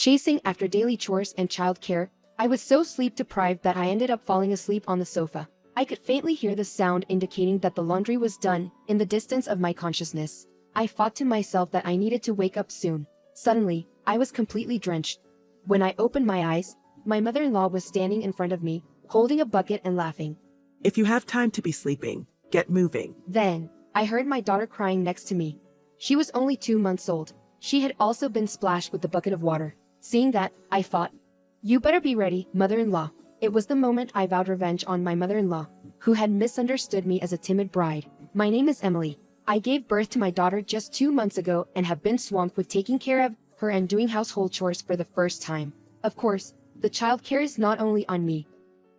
chasing after daily chores and childcare. I was so sleep-deprived that I ended up falling asleep on the sofa. I could faintly hear the sound indicating that the laundry was done in the distance of my consciousness. I thought to myself that I needed to wake up soon. Suddenly, I was completely drenched. When I opened my eyes, my mother-in-law was standing in front of me, holding a bucket and laughing. If you have time to be sleeping, get moving. Then, I heard my daughter crying next to me. She was only 2 months old. She had also been splashed with the bucket of water. Seeing that, I thought, "You better be ready, mother-in-law." It was the moment I vowed revenge on my mother-in-law, who had misunderstood me as a timid bride. My name is Emily. I gave birth to my daughter just 2 months ago and have been swamped with taking care of her and doing household chores for the first time. Of course, the childcare is not only on me.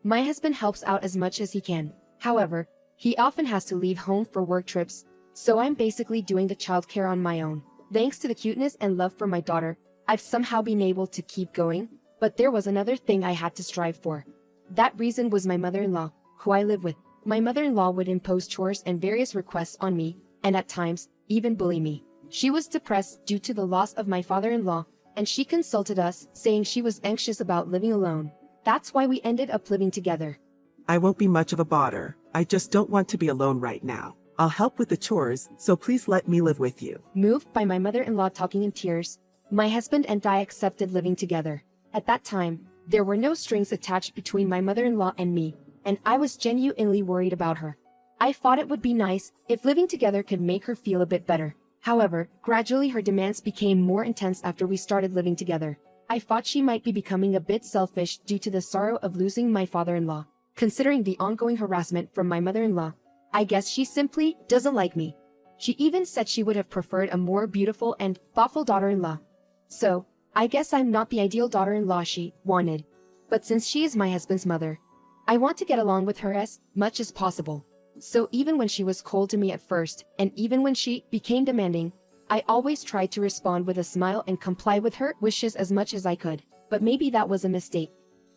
My husband helps out as much as he can. However, he often has to leave home for work trips, so I'm basically doing the childcare on my own. Thanks to the cuteness and love for my daughter, I've somehow been able to keep going, but there was another thing I had to strive for. That reason was my mother-in-law, who I live with. My mother-in-law would impose chores and various requests on me, and at times, even bully me. She was depressed due to the loss of my father-in-law, and she consulted us, saying she was anxious about living alone. That's why we ended up living together. I won't be much of a bother. I just don't want to be alone right now. I'll help with the chores, so please let me live with you. Moved by my mother-in-law talking in tears, my husband and I accepted living together. At that time, there were no strings attached between my mother-in-law and me, and I was genuinely worried about her. I thought it would be nice if living together could make her feel a bit better. However, gradually her demands became more intense after we started living together. I thought she might be becoming a bit selfish due to the sorrow of losing my father-in-law. Considering the ongoing harassment from my mother-in-law, I guess she simply doesn't like me. She even said she would have preferred a more beautiful and thoughtful daughter-in-law. So, I guess I'm not the ideal daughter-in-law she wanted. But since she is my husband's mother, I want to get along with her as much as possible. So even when she was cold to me at first, and even when she became demanding, I always tried to respond with a smile and comply with her wishes as much as I could. But maybe that was a mistake.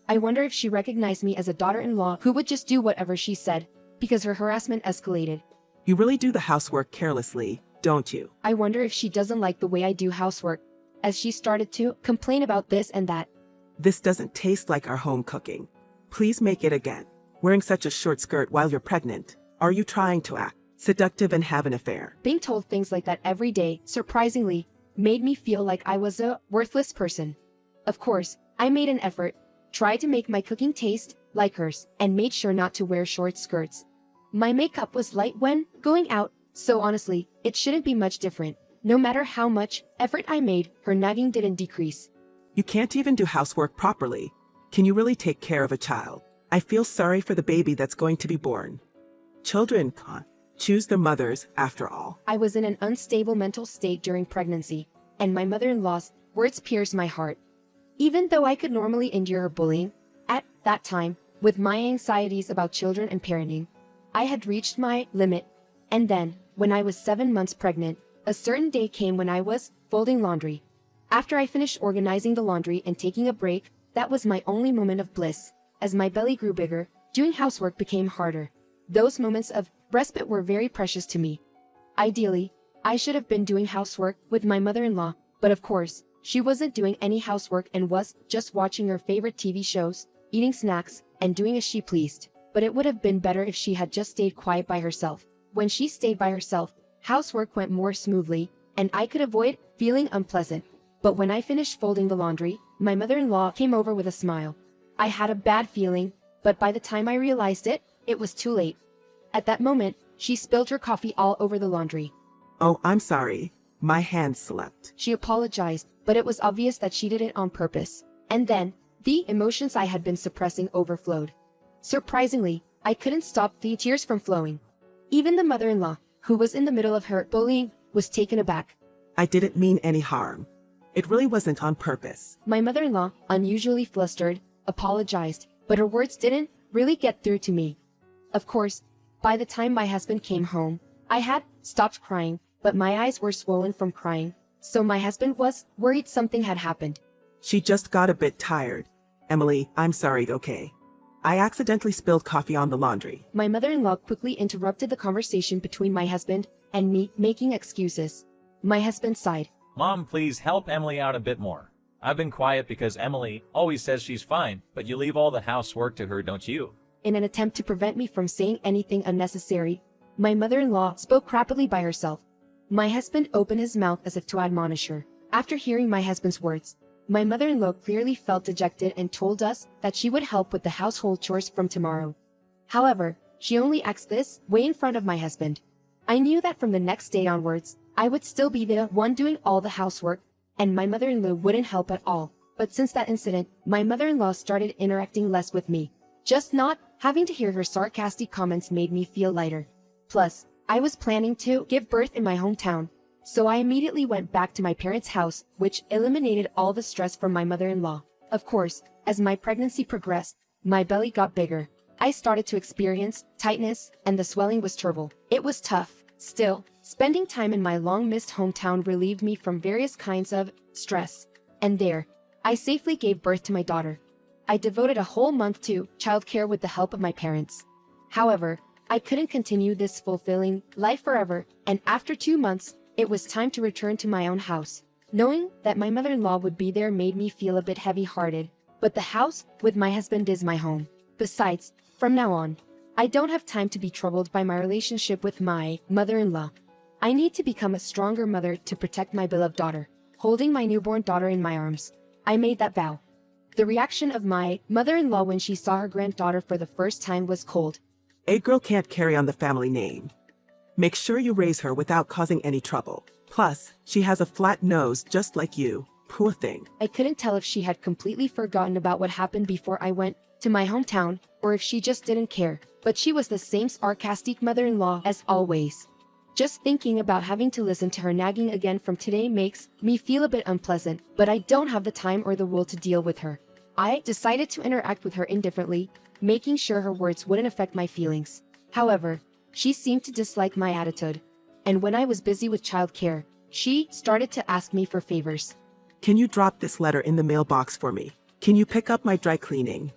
I wonder if she recognized me as a daughter-in-law who would just do whatever she said, because her harassment escalated. You really do the housework carelessly, don't you? I wonder if she doesn't like the way I do housework, as she started to complain about this and that. This doesn't taste like our home cooking. Please make it again. Wearing such a short skirt while you're pregnant. Are you trying to act seductive and have an affair? Being told things like that every day, surprisingly, made me feel like I was a worthless person. Of course, I made an effort, tried to make my cooking taste like hers, and made sure not to wear short skirts. My makeup was light when going out, so honestly, it shouldn't be much different. No matter how much effort I made, her nagging didn't decrease. You can't even do housework properly. Can you really take care of a child? I feel sorry for the baby that's going to be born. Children can't choose their mothers, after all. I was in an unstable mental state during pregnancy, and my mother-in-law's words pierced my heart. Even though I could normally endure her bullying, at that time, with my anxieties about children and parenting, I had reached my limit. And then, when I was 7 months pregnant, a certain day came when I was folding laundry. After I finished organizing the laundry and taking a break, that was my only moment of bliss. As my belly grew bigger, doing housework became harder. Those moments of respite were very precious to me. Ideally, I should have been doing housework with my mother-in-law, but of course, she wasn't doing any housework and was just watching her favorite TV shows, eating snacks, and doing as she pleased. But it would have been better if she had just stayed quiet by herself. When she stayed by herself, housework went more smoothly, and I could avoid feeling unpleasant. But when I finished folding the laundry, my mother-in-law came over with a smile. I had a bad feeling, but by the time I realized it, it was too late. At that moment, she spilled her coffee all over the laundry. Oh, I'm sorry. My hand slipped. She apologized, but it was obvious that she did it on purpose. And then, the emotions I had been suppressing overflowed. Surprisingly, I couldn't stop the tears from flowing. Even the mother-in-law, who was in the middle of her bullying, was taken aback. I didn't mean any harm. It really wasn't on purpose. My mother-in-law, unusually flustered, apologized, but her words didn't really get through to me. Of course, by the time my husband came home, I had stopped crying, but my eyes were swollen from crying, so my husband was worried something had happened. She just got a bit tired. Emily, I'm sorry, okay? I accidentally spilled coffee on the laundry. My mother-in-law quickly interrupted the conversation between my husband and me, making excuses. My husband sighed. Mom, please help Emily out a bit more. I've been quiet because Emily always says she's fine, but you leave all the housework to her, don't you? In an attempt to prevent me from saying anything unnecessary, my mother-in-law spoke rapidly by herself. My husband opened his mouth as if to admonish her. After hearing my husband's words, my mother-in-law clearly felt dejected and told us that she would help with the household chores from tomorrow. However, she only asked this way in front of my husband. I knew that from the next day onwards, I would still be the one doing all the housework, and my mother-in-law wouldn't help at all. But since that incident, my mother-in-law started interacting less with me. Just not having to hear her sarcastic comments made me feel lighter. Plus, I was planning to give birth in my hometown, so I immediately went back to my parents' house, which eliminated all the stress from my mother-in-law. Of course, as my pregnancy progressed, my belly got bigger. I started to experience tightness, and the swelling was terrible. It was tough. Still, spending time in my long-missed hometown relieved me from various kinds of stress. And there, I safely gave birth to my daughter. I devoted a whole month to childcare with the help of my parents. However, I couldn't continue this fulfilling life forever, and after 2 months, it was time to return to my own house. Knowing that my mother-in-law would be there made me feel a bit heavy-hearted, but the house with my husband is my home. Besides, from now on, I don't have time to be troubled by my relationship with my mother-in-law. I need to become a stronger mother to protect my beloved daughter. Holding my newborn daughter in my arms, I made that vow. The reaction of my mother-in-law when she saw her granddaughter for the first time was cold. A girl can't carry on the family name. Make sure you raise her without causing any trouble. Plus, she has a flat nose just like you. Poor thing. I couldn't tell if she had completely forgotten about what happened before I went to my hometown, or if she just didn't care. But she was the same sarcastic mother-in-law as always. Just thinking about having to listen to her nagging again from today makes me feel a bit unpleasant, but I don't have the time or the will to deal with her. I decided to interact with her indifferently, making sure her words wouldn't affect my feelings. However, she seemed to dislike my attitude, and when I was busy with childcare, she started to ask me for favors. Can you drop this letter in the mailbox for me? Can you pick up my dry cleaning?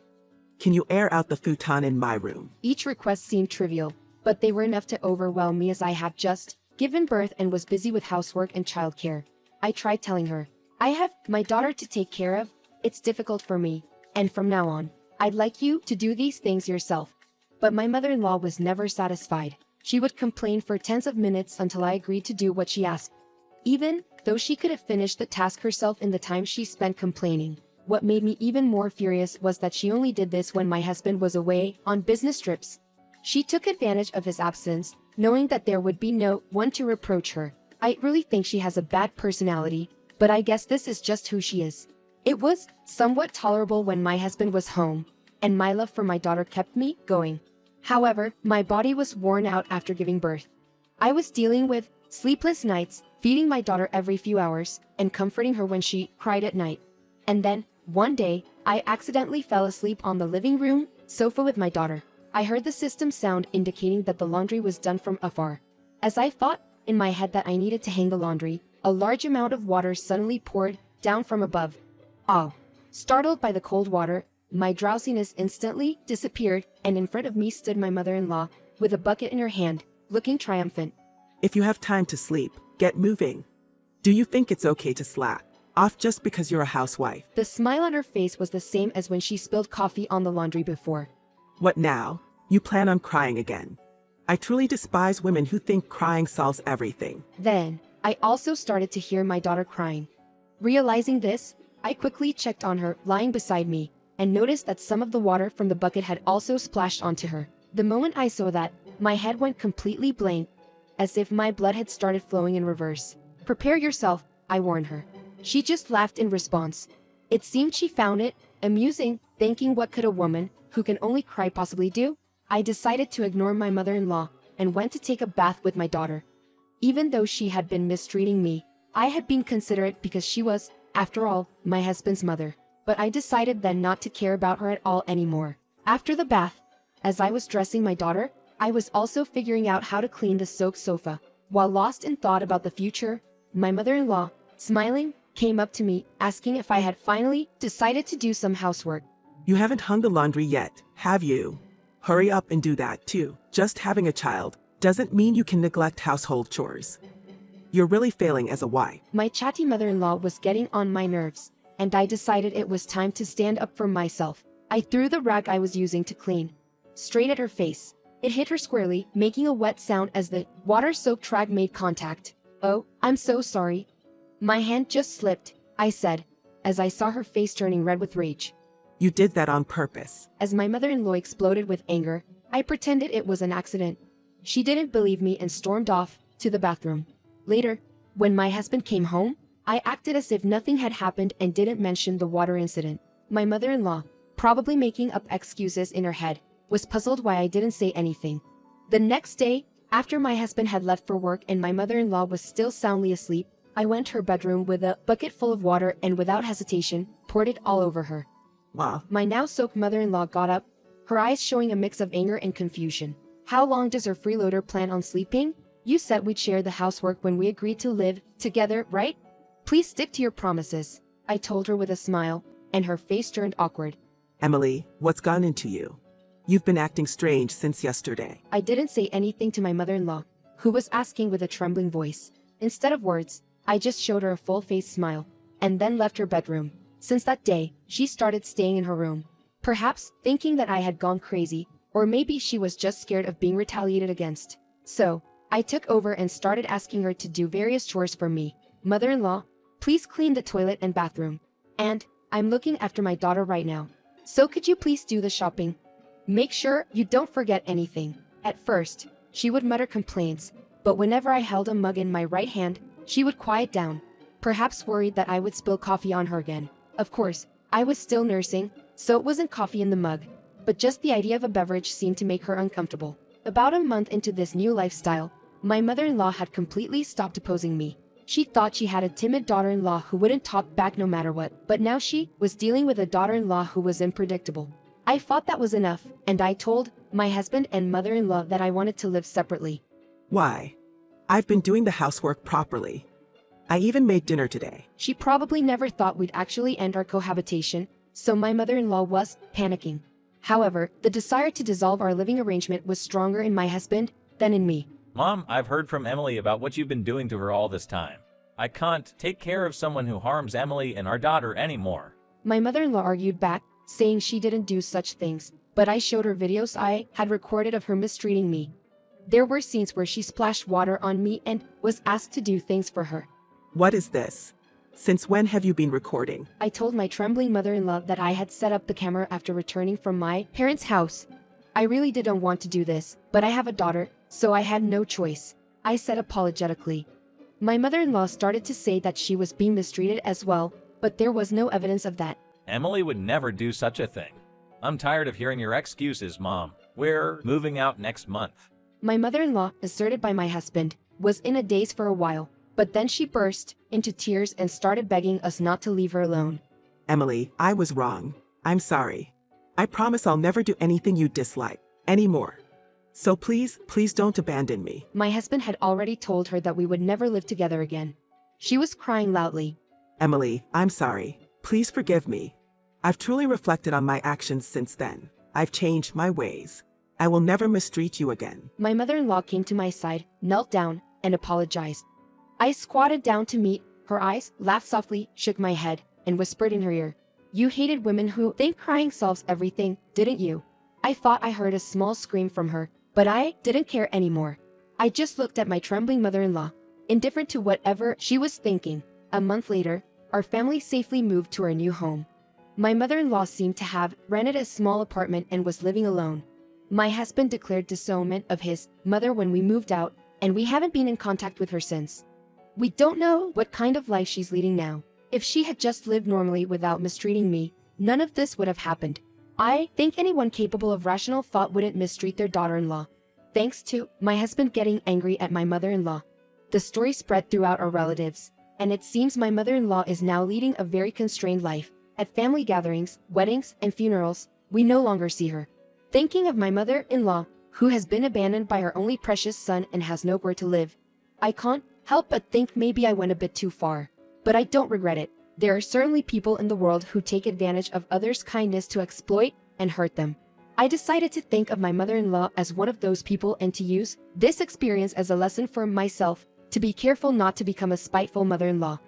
Can you air out the futon in my room? Each request seemed trivial, but they were enough to overwhelm me as I had just given birth and was busy with housework and childcare. I tried telling her, I have my daughter to take care of, it's difficult for me, and from now on, I'd like you to do these things yourself. But my mother-in-law was never satisfied. She would complain for tens of minutes until I agreed to do what she asked. Even though she could have finished the task herself in the time she spent complaining. What made me even more furious was that she only did this when my husband was away on business trips. She took advantage of his absence, knowing that there would be no one to reproach her. I really think she has a bad personality, but I guess this is just who she is. It was somewhat tolerable when my husband was home, and my love for my daughter kept me going. However, my body was worn out after giving birth. I was dealing with sleepless nights, feeding my daughter every few hours, and comforting her when she cried at night. And then, one day, I accidentally fell asleep on the living room sofa with my daughter. I heard the system sound indicating that the laundry was done from afar. As I thought in my head that I needed to hang the laundry, a large amount of water suddenly poured down from above. Oh! Startled by the cold water, my drowsiness instantly disappeared, and in front of me stood my mother-in-law, with a bucket in her hand, looking triumphant. If you have time to sleep, get moving. Do you think it's okay to slack off just because you're a housewife? The smile on her face was the same as when she spilled coffee on the laundry before. What now? You plan on crying again? I truly despise women who think crying solves everything. Then, I also started to hear my daughter crying. Realizing this, I quickly checked on her, lying beside me, and noticed that some of the water from the bucket had also splashed onto her. The moment I saw that, my head went completely blank, as if my blood had started flowing in reverse. Prepare yourself, I warned her. She just laughed in response. It seemed she found it amusing, thinking what could a woman, who can only cry, possibly do? I decided to ignore my mother-in-law, and went to take a bath with my daughter. Even though she had been mistreating me, I had been considerate because she was, after all, my husband's mother. But I decided then not to care about her at all anymore. After the bath, as I was dressing my daughter, I was also figuring out how to clean the soaked sofa. While lost in thought about the future, my mother-in-law, smiling, came up to me, asking if I had finally decided to do some housework. You haven't hung the laundry yet, have you? Hurry up and do that too. Just having a child doesn't mean you can neglect household chores. You're really failing as a wife. My chatty mother-in-law was getting on my nerves, and I decided it was time to stand up for myself. I threw the rag I was using to clean straight at her face. It hit her squarely, making a wet sound as the water-soaked rag made contact. "Oh, I'm so sorry. My hand just slipped," I said, as I saw her face turning red with rage. You did that on purpose. As my mother-in-law exploded with anger, I pretended it was an accident. She didn't believe me and stormed off to the bathroom. Later, when my husband came home, I acted as if nothing had happened and didn't mention the water incident. My mother-in-law, probably making up excuses in her head, was puzzled why I didn't say anything. The next day, after my husband had left for work and my mother-in-law was still soundly asleep, I went to her bedroom with a bucket full of water and without hesitation, poured it all over her. Wow. My now soaked mother-in-law got up, her eyes showing a mix of anger and confusion. "How long does her freeloader plan on sleeping? You said we'd share the housework when we agreed to live together, right? Please stick to your promises," I told her with a smile, and her face turned awkward. Emily, what's gone into you? You've been acting strange since yesterday. I didn't say anything to my mother-in-law, who was asking with a trembling voice. Instead of words, I just showed her a full-faced smile, and then left her bedroom. Since that day, she started staying in her room. Perhaps thinking that I had gone crazy, or maybe she was just scared of being retaliated against. So, I took over and started asking her to do various chores for me. "Mother-in-law, please clean the toilet and bathroom. And, I'm looking after my daughter right now. So could you please do the shopping? Make sure you don't forget anything." At first, she would mutter complaints, but whenever I held a mug in my right hand, she would quiet down, perhaps worried that I would spill coffee on her again. Of course, I was still nursing, so it wasn't coffee in the mug, but just the idea of a beverage seemed to make her uncomfortable. About a month into this new lifestyle, my mother-in-law had completely stopped opposing me. She thought she had a timid daughter-in-law who wouldn't talk back no matter what, but now she was dealing with a daughter-in-law who was unpredictable. I thought that was enough, and I told my husband and mother-in-law that I wanted to live separately. Why? I've been doing the housework properly. I even made dinner today. She probably never thought we'd actually end our cohabitation, so my mother-in-law was panicking. However, the desire to dissolve our living arrangement was stronger in my husband than in me. Mom, I've heard from Emily about what you've been doing to her all this time. I can't take care of someone who harms Emily and our daughter anymore. My mother-in-law argued back, saying she didn't do such things, but I showed her videos I had recorded of her mistreating me. There were scenes where she splashed water on me and was asked to do things for her. What is this? Since when have you been recording? I told my trembling mother-in-law that I had set up the camera after returning from my parents' house. "I really didn't want to do this, but I have a daughter, so I had no choice," I said apologetically. My mother-in-law started to say that she was being mistreated as well, but there was no evidence of that. Emily would never do such a thing. I'm tired of hearing your excuses, Mom. We're moving out next month. My mother-in-law, asserted by my husband, was in a daze for a while, but then she burst into tears and started begging us not to leave her alone. Emily, I was wrong. I'm sorry. I promise I'll never do anything you dislike anymore. So please don't abandon me. My husband had already told her that we would never live together again. She was crying loudly. Emily, I'm sorry. Please forgive me. I've truly reflected on my actions since then. I've changed my ways. I will never mistreat you again. My mother-in-law came to my side, knelt down, and apologized. I squatted down to meet her eyes, laughed softly, shook my head, and whispered in her ear, "You hated women who think crying solves everything, didn't you?" I thought I heard a small scream from her, but I didn't care anymore. I just looked at my trembling mother-in-law, indifferent to whatever she was thinking. A month later, our family safely moved to our new home. My mother-in-law seemed to have rented a small apartment and was living alone. My husband declared disownment of his mother when we moved out, and we haven't been in contact with her since. We don't know what kind of life she's leading now. If she had just lived normally without mistreating me, none of this would have happened. I think anyone capable of rational thought wouldn't mistreat their daughter-in-law. Thanks to my husband getting angry at my mother-in-law, the story spread throughout our relatives, and it seems my mother-in-law is now leading a very constrained life. At family gatherings, weddings, and funerals, we no longer see her. Thinking of my mother-in-law, who has been abandoned by her only precious son and has nowhere to live, I can't help but think maybe I went a bit too far. But I don't regret it. There are certainly people in the world who take advantage of others' kindness to exploit and hurt them. I decided to think of my mother-in-law as one of those people and to use this experience as a lesson for myself, to be careful not to become a spiteful mother-in-law.